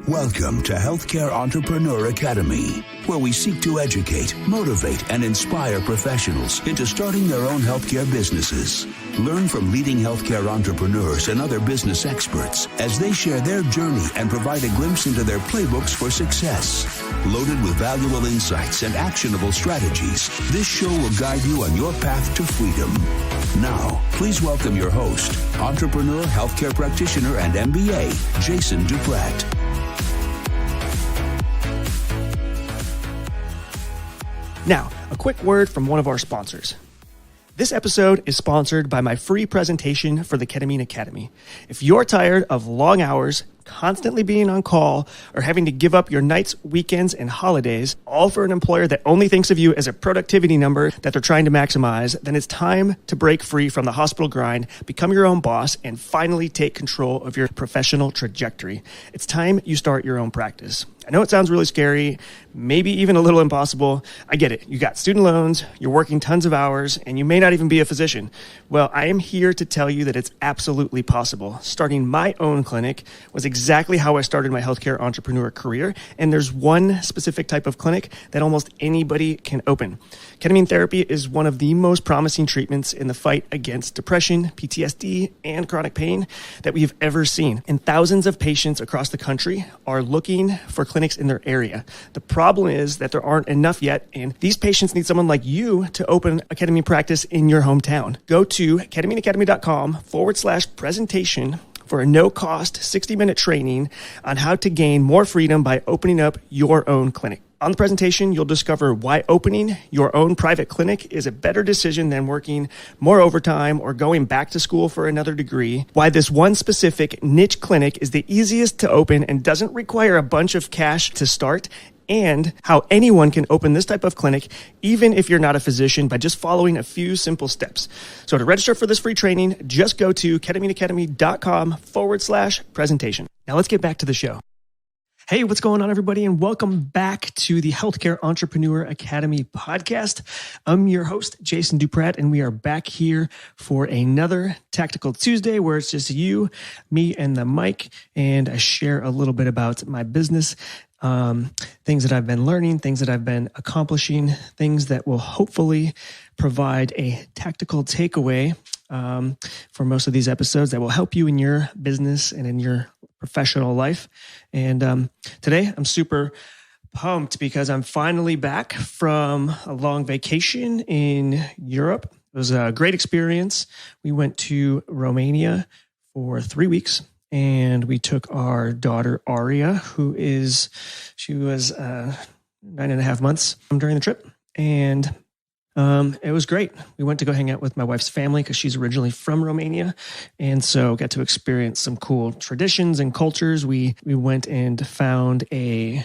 Welcome to Healthcare Entrepreneur Academy, where we seek to educate, motivate, and inspire professionals into starting their own healthcare businesses. Learn from leading healthcare entrepreneurs and other business experts as they share their journey and provide a glimpse into their playbooks for success. Loaded with valuable insights and actionable strategies, this show will guide you on your path to freedom. Now, please welcome your host, entrepreneur, healthcare practitioner, and MBA, Jason Duprat. Now, a quick word from one of our sponsors. This episode is sponsored by my free presentation for the Ketamine Academy. If you're tired of long hours, constantly being on call, or having to give up your nights, weekends, and holidays, all for an employer that only thinks of you as a productivity number that they're trying to maximize, then it's time to break free from the hospital grind, become your own boss, and finally take control of your professional trajectory. It's time you start your own practice. I know it sounds really scary, maybe even a little impossible. I get it. You got student loans, you're working tons of hours, and you may not even be a physician. Well, I am here to tell you that it's absolutely possible. Starting my own clinic was exactly how I started my healthcare entrepreneur career, and there's one specific type of clinic that almost anybody can open. Ketamine therapy is one of the most promising treatments in the fight against depression, PTSD, and chronic pain that we've ever seen. And thousands of patients across the country are looking for clinics in their area. The problem is that there aren't enough yet, and these patients need someone like you to open a ketamine practice in your hometown. Go to ketamineacademy.com/presentation for a no-cost 60-minute training on how to gain more freedom by opening up your own clinic. On the presentation, you'll discover why opening your own private clinic is a better decision than working more overtime or going back to school for another degree, why this one specific niche clinic is the easiest to open and doesn't require a bunch of cash to start, and how anyone can open this type of clinic, even if you're not a physician, by just following a few simple steps. So to register for this free training, just go to ketamineacademy.com/presentation. Now let's get back to the show. Hey, what's going on, everybody? And welcome back to the Healthcare Entrepreneur Academy podcast. I'm your host, Jason Duprat, and we are back here for another Tactical Tuesday where it's just you, me, and the mic, and I share a little bit about my business, things that I've been learning, things that I've been accomplishing, things that will hopefully provide a tactical takeaway for most of these episodes that will help you in your business and in your professional life. And today I'm super pumped because I'm finally back from a long vacation in Europe. It was a great experience. We went to Romania for 3 weeks. And we took our daughter, Aria, she was 9.5 months during the trip. And it was great. We went to go hang out with my wife's family because she's originally from Romania. And so got to experience some cool traditions and cultures. We went and found a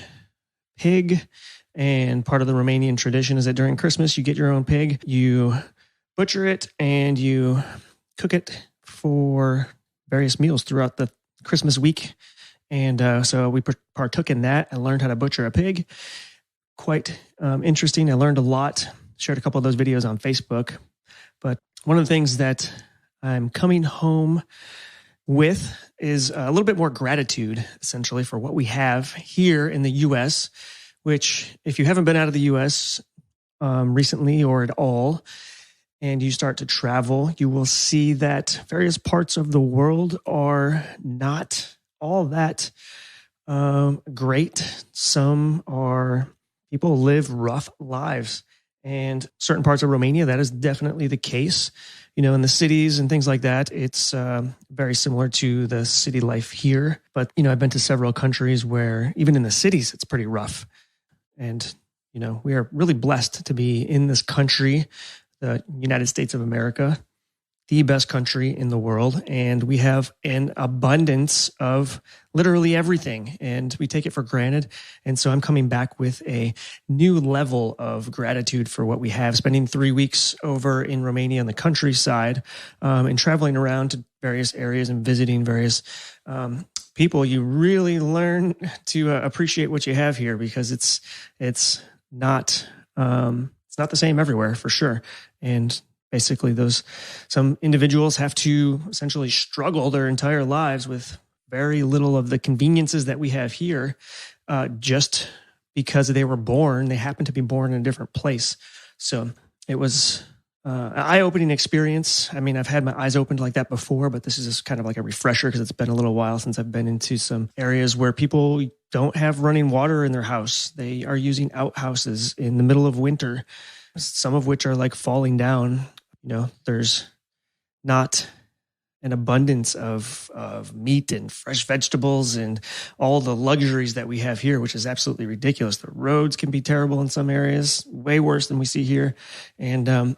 pig. And part of the Romanian tradition is that during Christmas, you get your own pig. You butcher it and you cook it for various meals throughout the Christmas week. And so we partook in that and learned how to butcher a pig. Quite interesting. I learned a lot. Shared a couple of those videos on Facebook. But one of the things that I'm coming home with is a little bit more gratitude, essentially, for what we have here in the U.S., which if you haven't been out of the U.S. Recently or at all, and you start to travel, you will see that various parts of the world are not all that great. People live rough lives. And certain parts of Romania, that is definitely the case. You know, in the cities and things like that, it's very similar to the city life here. But, you know, I've been to several countries where even in the cities, it's pretty rough. And, you know, we are really blessed to be in this country, the United States of America, the best country in the world. And we have an abundance of literally everything, and we take it for granted. And so I'm coming back with a new level of gratitude for what we have, spending 3 weeks over in Romania in the countryside, and traveling around to various areas and visiting various people. You really learn to appreciate what you have here, because it's not the same everywhere, for sure. And basically some individuals have to essentially struggle their entire lives with very little of the conveniences that we have here, just because they happened to be born in a different place. So it was an eye-opening experience. I mean, I've had my eyes opened like that before, but this is just kind of like a refresher because it's been a little while since I've been into some areas where people don't have running water in their house. They are using outhouses in the middle of winter, some of which are like falling down. There's not an abundance of meat and fresh vegetables and all the luxuries that we have here, which is absolutely ridiculous. The roads can be terrible in some areas, way worse than we see here. And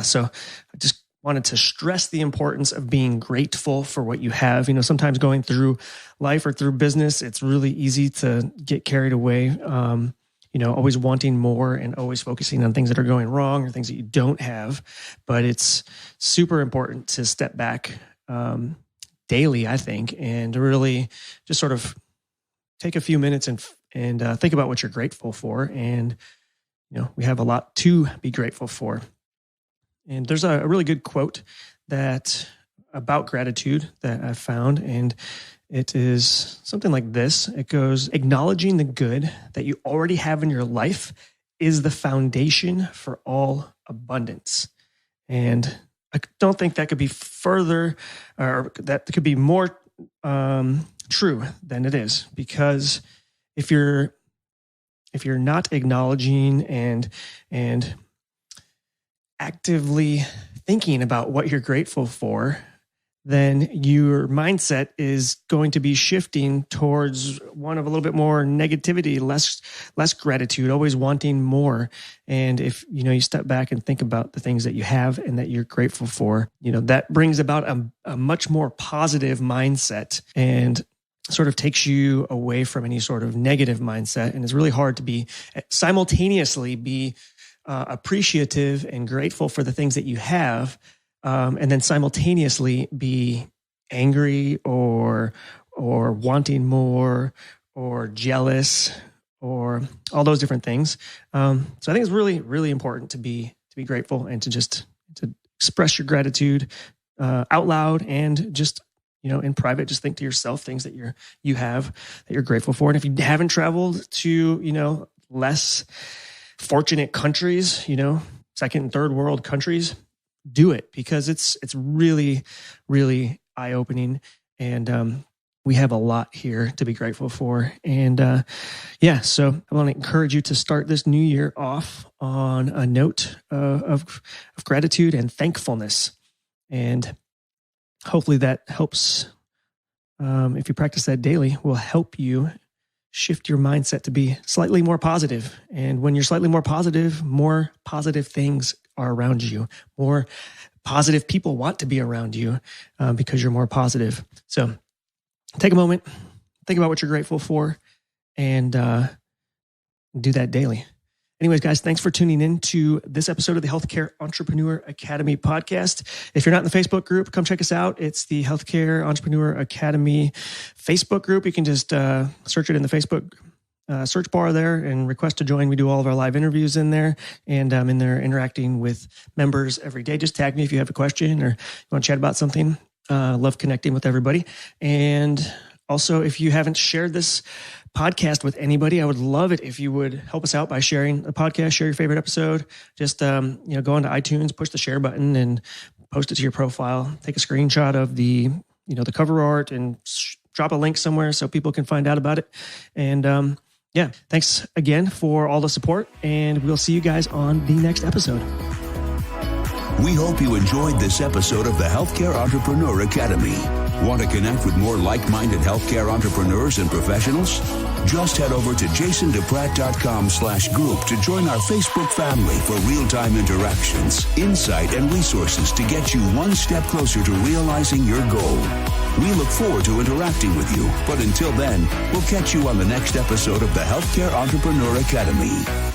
so I just wanted to stress the importance of being grateful for what you have. Sometimes going through life or through business, it's really easy to get carried away, always wanting more and always focusing on things that are going wrong or things that you don't have. But it's super important to step back daily, I think, and really just sort of take a few minutes and think about what you're grateful for. And, we have a lot to be grateful for. And there's a really good quote about gratitude that I found, and it is something like this. It goes, "Acknowledging the good that you already have in your life is the foundation for all abundance." And I don't think that could be further, or that could be more true than it is, because if you're not acknowledging and actively thinking about what you're grateful for, then your mindset is going to be shifting towards one of a little bit more negativity, less gratitude, always wanting more. And if you step back and think about the things that you have and that you're grateful for, that brings about a much more positive mindset and sort of takes you away from any sort of negative mindset. And it's really hard to simultaneously be appreciative and grateful for the things that you have, and then simultaneously be angry or wanting more or jealous or all those different things. So I think it's really, really important to be grateful and to express your gratitude out loud, and just in private, just think to yourself things that you have that you're grateful for. And if you haven't traveled to less fortunate countries, second and third world countries, do it, because it's really, really eye-opening. And we have a lot here to be grateful for. And so I want to encourage you to start this new year off on a note of gratitude and thankfulness. And hopefully that helps. If you practice that daily, will help you shift your mindset to be slightly more positive. And when you're slightly more positive things are around you. More positive people want to be around you because you're more positive. So take a moment, think about what you're grateful for, and do that daily. Anyways, guys, thanks for tuning in to this episode of the Healthcare Entrepreneur Academy podcast. If you're not in the Facebook group, come check us out. It's the Healthcare Entrepreneur Academy Facebook group. You can just search it in the Facebook search bar there and request to join. We do all of our live interviews in there, and I'm in there interacting with members every day. Just tag me if you have a question or you want to chat about something. Love connecting with everybody. And also, if you haven't shared this podcast with anybody, I would love it if you would help us out by sharing the podcast, share your favorite episode. Just, go onto iTunes, push the share button and post it to your profile. Take a screenshot of the cover art and drop a link somewhere so people can find out about it. And, thanks again for all the support, and we'll see you guys on the next episode. We hope you enjoyed this episode of the Healthcare Entrepreneur Academy. Want to connect with more like-minded healthcare entrepreneurs and professionals? Just head over to jasonduprat.com/group to join our Facebook family for real-time interactions, insight, and resources to get you one step closer to realizing your goal. We look forward to interacting with you, but until then, we'll catch you on the next episode of the Healthcare Entrepreneur Academy.